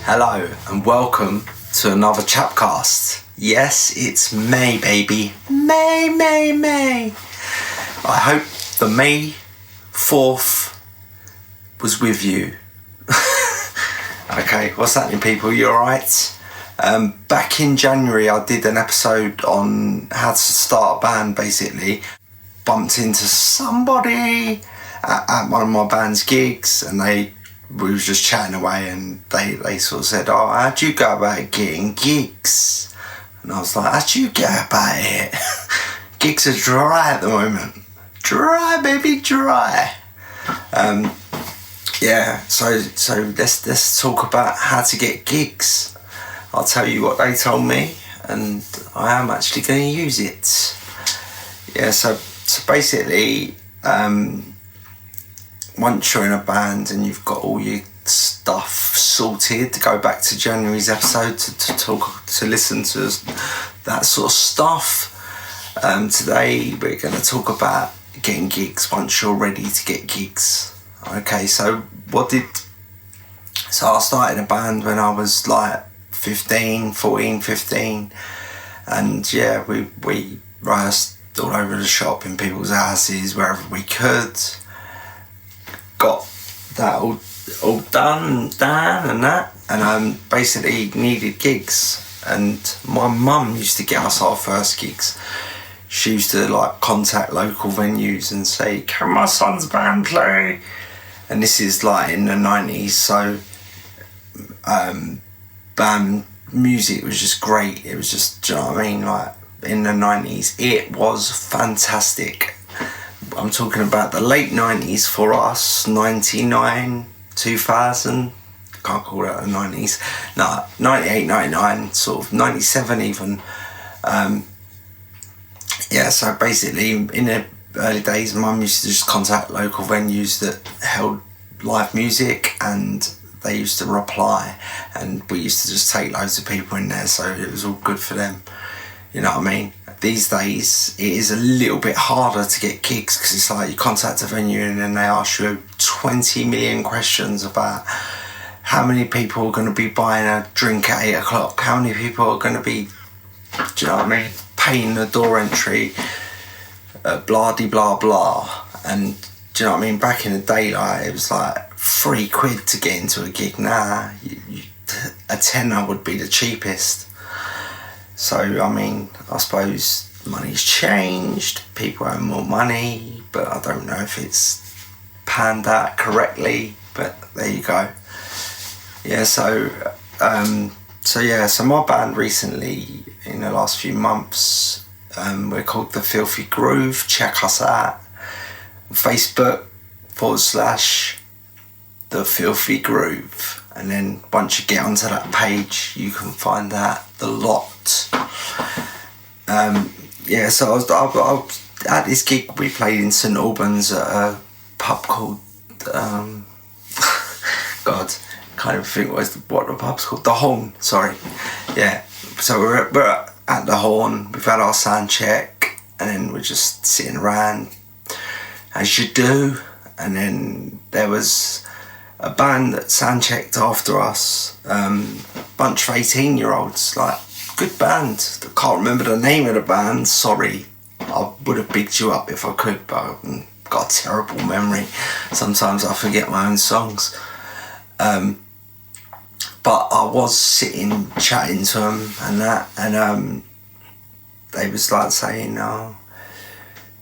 Hello and welcome to another CHAP CAST. Yes, it's May, baby. May. I hope the May 4th was with you. Okay, what's happening, people? You alright? Back in January, I did an episode on how to start a band, basically. Bumped into somebody at one of my band's gigs, and we was just chatting away, and they sort of said, "Oh, how'd you go about getting gigs?" And I was like, "How'd you go about it?" Gigs are dry at the moment. Dry, baby, dry. So let's talk about how to get gigs. I'll tell you what they told me, and I am actually going to use it. Yeah, so basically, once you're in a band and you've got all your stuff sorted, to go back to January's episode to listen to that sort of stuff. Today we're going to talk about getting gigs once you're ready to get gigs. Okay, so I started a band when I was like 15, and yeah, we rehearsed all over the shop, in people's houses, wherever we could. Got that all done and that, and basically needed gigs. And my mum used to get us our first gigs. She used to like contact local venues and say, "Can my son's band play?" And this is like in the 90s, so band music was just great. It was just, do you know what I mean? Like in the 90s, it was fantastic. I'm talking about the late 90s for us, 99, 2000, can't call that the 90s, no, 98, 99, sort of 97 even. So basically in the early days, Mum used to just contact local venues that held live music, and they used to reply, and we used to just take loads of people in there, so it was all good for them. You know what I mean? These days, it is a little bit harder to get gigs, because it's like you contact a venue and then they ask you 20 million questions about how many people are going to be buying a drink at 8 o'clock, how many people are going to be, do you know what I mean, paying the door entry, blah-de-blah-blah. And do you know what I mean? Back in the day, like, it was like £3 to get into a gig. Now, a tenner would be the cheapest. So, I mean, I suppose money's changed, people have more money, but I don't know if it's panned out correctly, but there you go. Yeah, so my band recently, in the last few months, we're called The Filthy Groove. Check us out. Facebook / The Filthy Groove. And then once you get onto that page, you can find out the lot. So I was at this gig. We played in St Albans at a pub called God, can't even think what the pub's called. The Horn, sorry. Yeah, so we're at the Horn. We've had our sound check, and then we're just sitting around as you do. And then there was a band that sound checked after us, a bunch of 18-year-olds, like, good band. I can't remember the name of the band, sorry. I would have bigged you up if I could, but I've got a terrible memory. Sometimes I forget my own songs. But I was sitting chatting to them and that, and they was like saying, "Oh,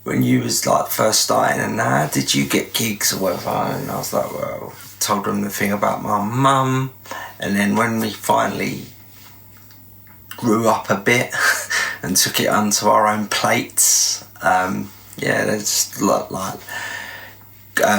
when you was like first starting and that, did you get gigs or whatever?" And I was like, well, told them the thing about my mum. And then when we finally grew up a bit and took it onto our own plates, there's just like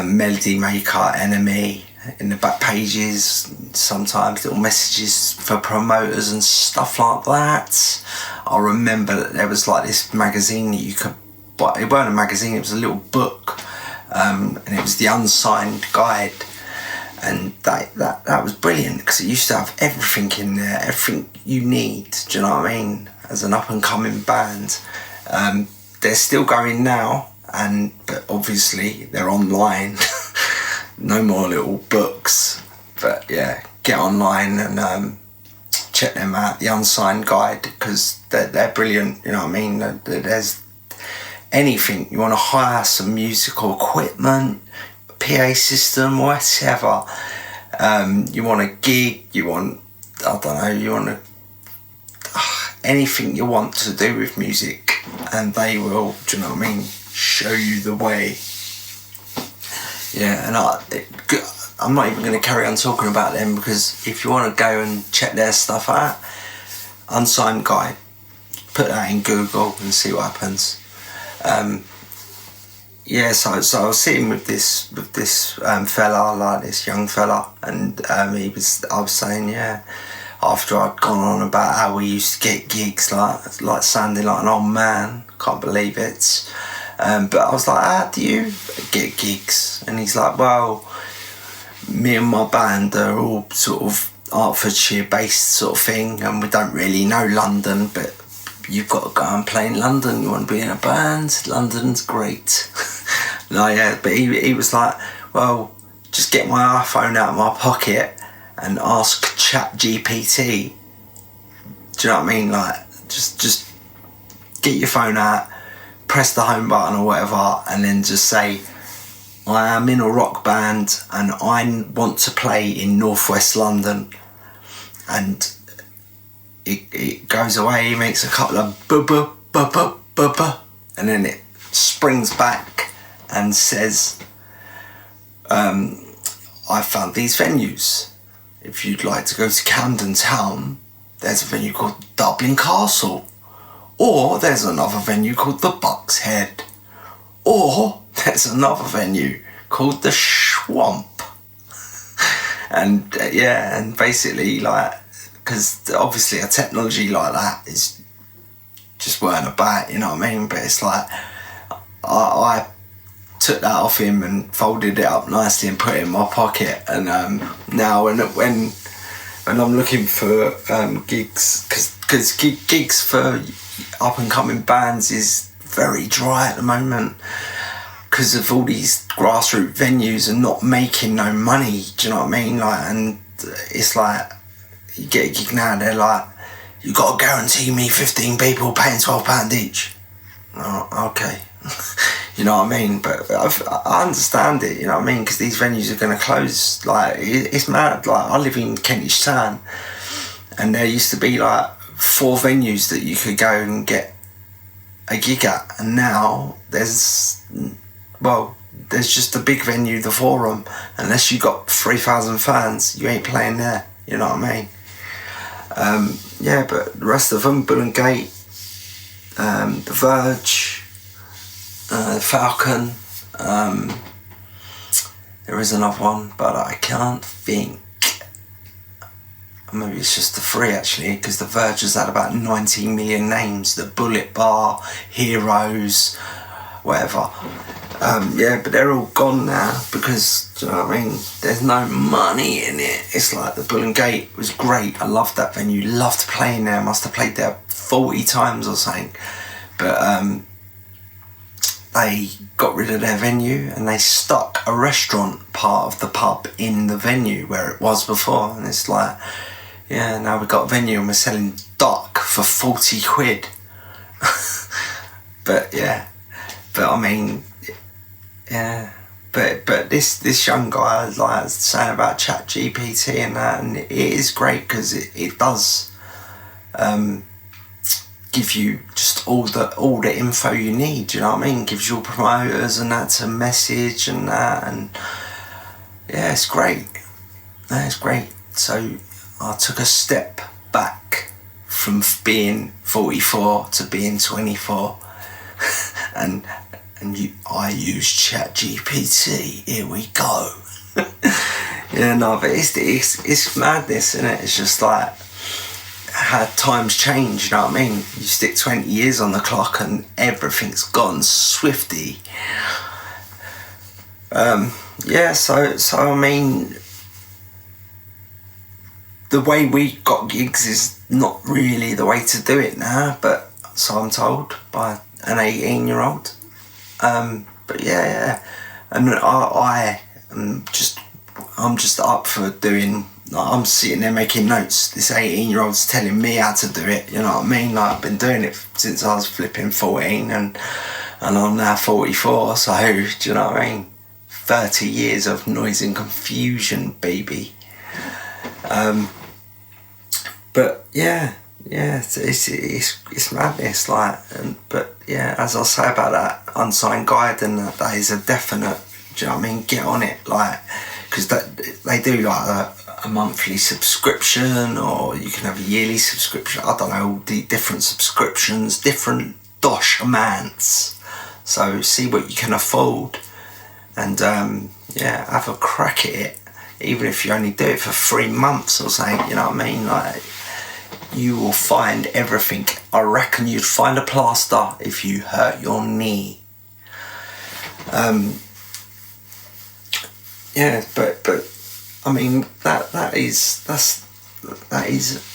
Melody Maker, Enemy in the back pages, sometimes little messages for promoters and stuff like that. I remember that there was like this magazine that you could, but it weren't a magazine, it was a little book, and it was the unsigned guide, and that was brilliant, because it used to have everything in there, everything you need, do you know what I mean, as an up and coming band. They're still going now, but obviously they're online. No more little books, but yeah, get online and check them out, the Unsigned Guide, because they're brilliant, you know what I mean? There's anything, you want to hire some musical equipment, PA system, whatever, you want a gig, you want, I don't know, you want anything you want to do with music, and they will, do you know what I mean, show you the way. Yeah, and I'm not even going to carry on talking about them, because if you want to go and check their stuff out, Unsigned Guide, put that in Google and see what happens. Yeah, so I was sitting with this fella, like this young fella, and I was saying, yeah, after I'd gone on about how we used to get gigs, like sounding like an old man, can't believe it. But I was like, how do you get gigs? And he's like, well, me and my band are all sort of Hertfordshire based sort of thing, and we don't really know London, but you've got to go and play in London, you want to be in a band, London's great. No, yeah, but he was like, well, just get my iPhone out of my pocket and ask CHAP GPT. Do you know what I mean? Like, just get your phone out, press the home button or whatever, and then just say, I am in a rock band and I want to play in northwest London. And it goes away, he makes a couple of ba-ba, and then it springs back and says, I found these venues. If you'd like to go to Camden Town, there's a venue called Dublin Castle. Or there's another venue called the Buck's Head. Or there's another venue called the Swamp. And yeah, and basically, like, because obviously a technology like that is just weren't about, you know what I mean? But it's like, I took that off him and folded it up nicely and put it in my pocket. And now when I'm looking for gigs, because gigs for up and coming bands is very dry at the moment, because of all these grassroots venues and not making no money, do you know what I mean? Like, and it's like, you get a gig now, they're like, you got to guarantee me 15 people paying £12 each. Oh, okay. You know what I mean? But I understand it, you know what I mean? Because these venues are going to close. Like, it's mad. Like, I live in Kentish Town, and there used to be like 4 venues that you could go and get a gig at, and now there's just a big venue, the Forum. Unless you got 3,000 fans, you ain't playing there, you know what I mean? Yeah, but the rest of them, Bull and Gate, The Verge, Falcon, there is another one, but I can't think. Maybe it's just the 3 actually, because The Verge has had about 19 million names. The Bullet Bar, Heroes, whatever. Yeah, but they're all gone now because, do you know what I mean? There's no money in it. It's like the Bull and Gate was great. I loved that venue. Loved playing there. Must have played there 40 times or something. But they got rid of their venue and they stuck a restaurant part of the pub in the venue where it was before. And it's like, yeah, now we've got a venue and we're selling duck for 40 quid. But yeah, but I mean, yeah, but this young guy, like saying about Chat GPT and that, and it is great because it does give you just all the info you need, you know what I mean? Gives you promoters and that to message and that, and yeah, it's great. Yeah, it's great. So I took a step back from being 44 to being 24 and I use Chat GPT. Here we go. Yeah, no, but it's madness, isn't it? It's just like how times change, you know what I mean? You stick 20 years on the clock and everything's gone swifty. Yeah, so I mean, the way we got gigs is not really the way to do it now, but so I'm told by an 18-year-old. But yeah, and I'm just up for doing like, I'm sitting there making notes. This 18-year-old's telling me how to do it. You know what I mean? Like, I've been doing it since I was flipping 14, and I'm now 44. So do you know what I mean? 30 years of noise and confusion, baby. But yeah, it's madness, like. But yeah, as I say about that unsigned guide, and that is a definite. Do you know what I mean? Get on it, like, because they do like a monthly subscription, or you can have a yearly subscription. I don't know, the different subscriptions, different dosh amounts. So see what you can afford, and yeah, have a crack at it. Even if you only do it for 3 months or something, you know what I mean? Like, you will find everything. I reckon you'd find a plaster if you hurt your knee. Yeah, but I mean, that is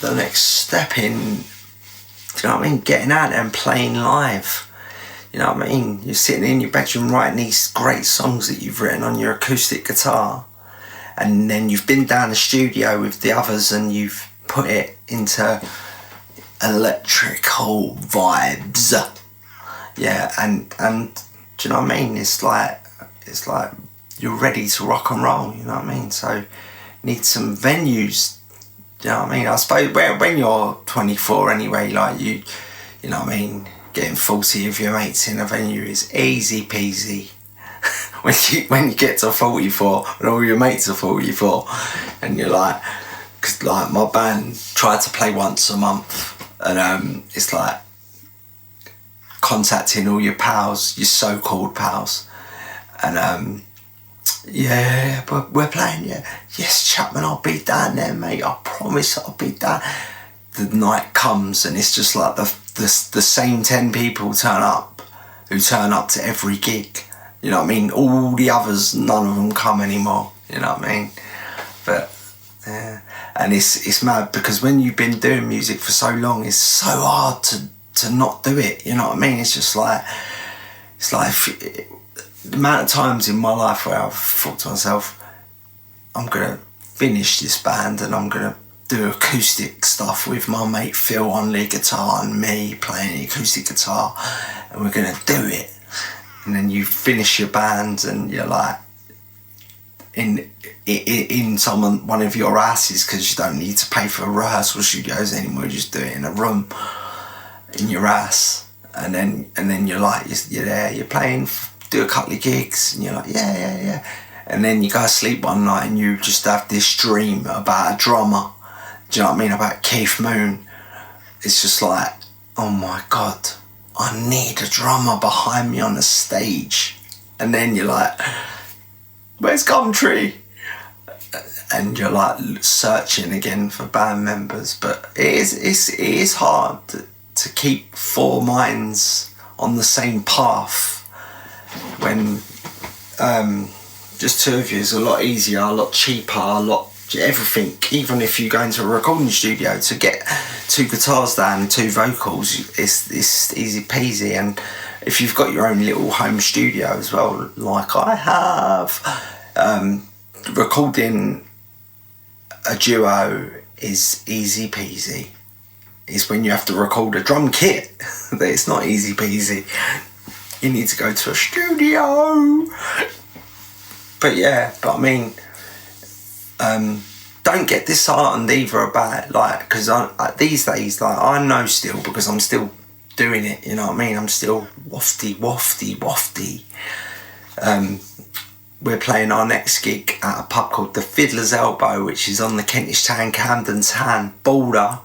the next step in. Do you know what I mean? Getting out there and playing live. You know what I mean? You're sitting in your bedroom writing these great songs that you've written on your acoustic guitar, and then you've been down the studio with the others and you've put it into electrical vibes. Yeah, and do you know what I mean? It's like you're ready to rock and roll, you know what I mean? So need some venues, do you know what I mean? I suppose when you're 24 anyway, like you know what I mean, getting 40 of your mates in a venue is easy peasy. when you get to 44 and all your mates are 44, and you're like, because like my band tried to play once a month, and it's like contacting all your pals, your so-called pals, and yeah, but we're playing, yeah, yes, Chapman, I'll be down there, mate, I promise I'll be down. The night comes and it's just like the same 10 people turn up who turn up to every gig. You know what I mean? All the others, none of them come anymore. You know what I mean? But yeah, and it's mad because when you've been doing music for so long, it's so hard to not do it. You know what I mean? It's just like, the amount of times in my life where I've thought to myself, I'm gonna finish this band and I'm gonna do acoustic stuff with my mate Phil on lead guitar and me playing the acoustic guitar, and we're gonna do it. And then you finish your band and you're like in one of your asses, because you don't need to pay for rehearsal studios anymore. You just do it in a room in your ass, and then you're like, you're there, you're playing, do a couple of gigs, and you're like, yeah. And then you go to sleep one night and you just have this dream about a drummer. Do you know what I mean? About Keith Moon. It's just like, oh my God, I need a drummer behind me on the stage. And then you're like, where's Gumtree? And you're like searching again for band members. But it is hard to keep 4 minds on the same path when just 2 of you is a lot easier, a lot cheaper, a lot everything. Even if you go into a recording studio, to get 2 guitars down and 2 vocals, it's easy peasy. And if you've got your own little home studio as well, like I have, recording a duo is easy peasy. It's when you have to record a drum kit that it's not easy peasy. You need to go to a studio. But I mean, don't get disheartened either about, like, because these days, like, I know still, because I'm still doing it, you know what I mean? I'm still wafty. We're playing our next gig at a pub called the Fiddler's Elbow, which is on the Kentish Town Camden Town border,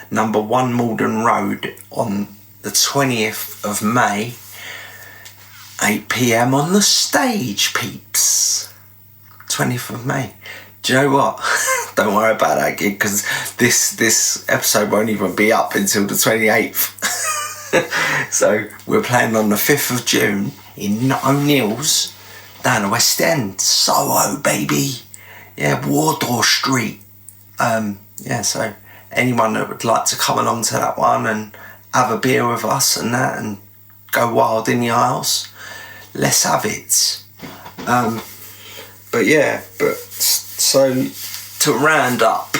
number 1 Malden Road, on the 20th of May, 8 p.m. on the stage, peeps. 20th of May. Do you know what? Don't worry about that gig, because this episode won't even be up until the 28th. So we're playing on the 5th of June in O'Neill's down the West End. Soho, baby. Yeah, Wardour Street. So anyone that would like to come along to that one and have a beer with us and that and go wild in the aisles, let's have it. So to round up,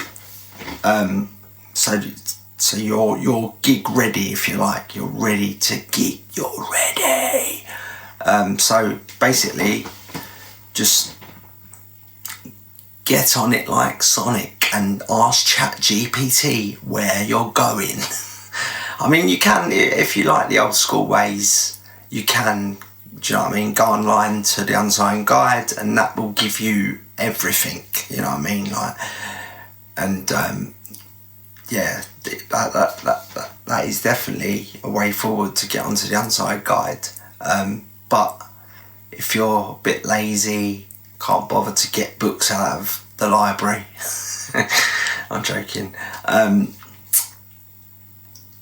so you're gig ready, if you like. You're ready to gig. You're ready. So basically, just get on it like Sonic and ask ChatGPT where you're going. I mean, you can, if you like the old school ways, you can, do you know what I mean, go online to the Unsigned Guide, and that will give you everything, you know what I mean, like, and yeah, that is definitely a way forward to get onto the Unsigned Guide. But if you're a bit lazy, can't bother to get books out of the library, I'm joking.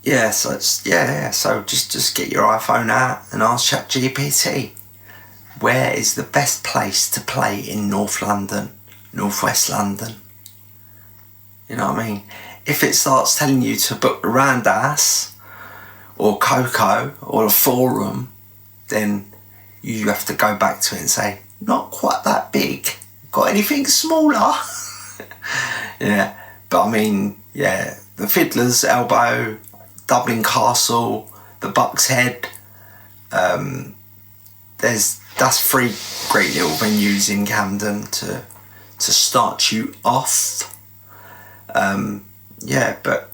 Yeah, so so just get your iPhone out and ask ChatGPT, where is the best place to play in North London, North West London? You know what I mean? If it starts telling you to book the Roundhouse or Coco or the Forum, then you have to go back to it and say, not quite that big. Got anything smaller? Yeah, but I mean, yeah, the Fiddler's Elbow, Dublin Castle, the Buck's Head, that's 3 great little venues in Camden to start you off. Yeah, but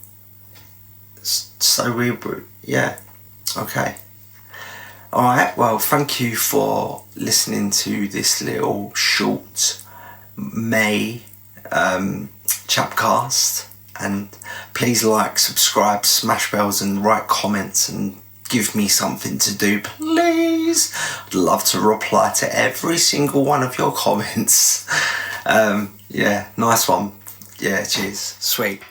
so yeah, okay. Alright, well, thank you for listening to this little short May CHAP CAST, and please like, subscribe, smash bells and write comments and give me something to do, please. I'd love to reply to every single one of your comments. Yeah, nice one. Yeah, cheers. Sweet.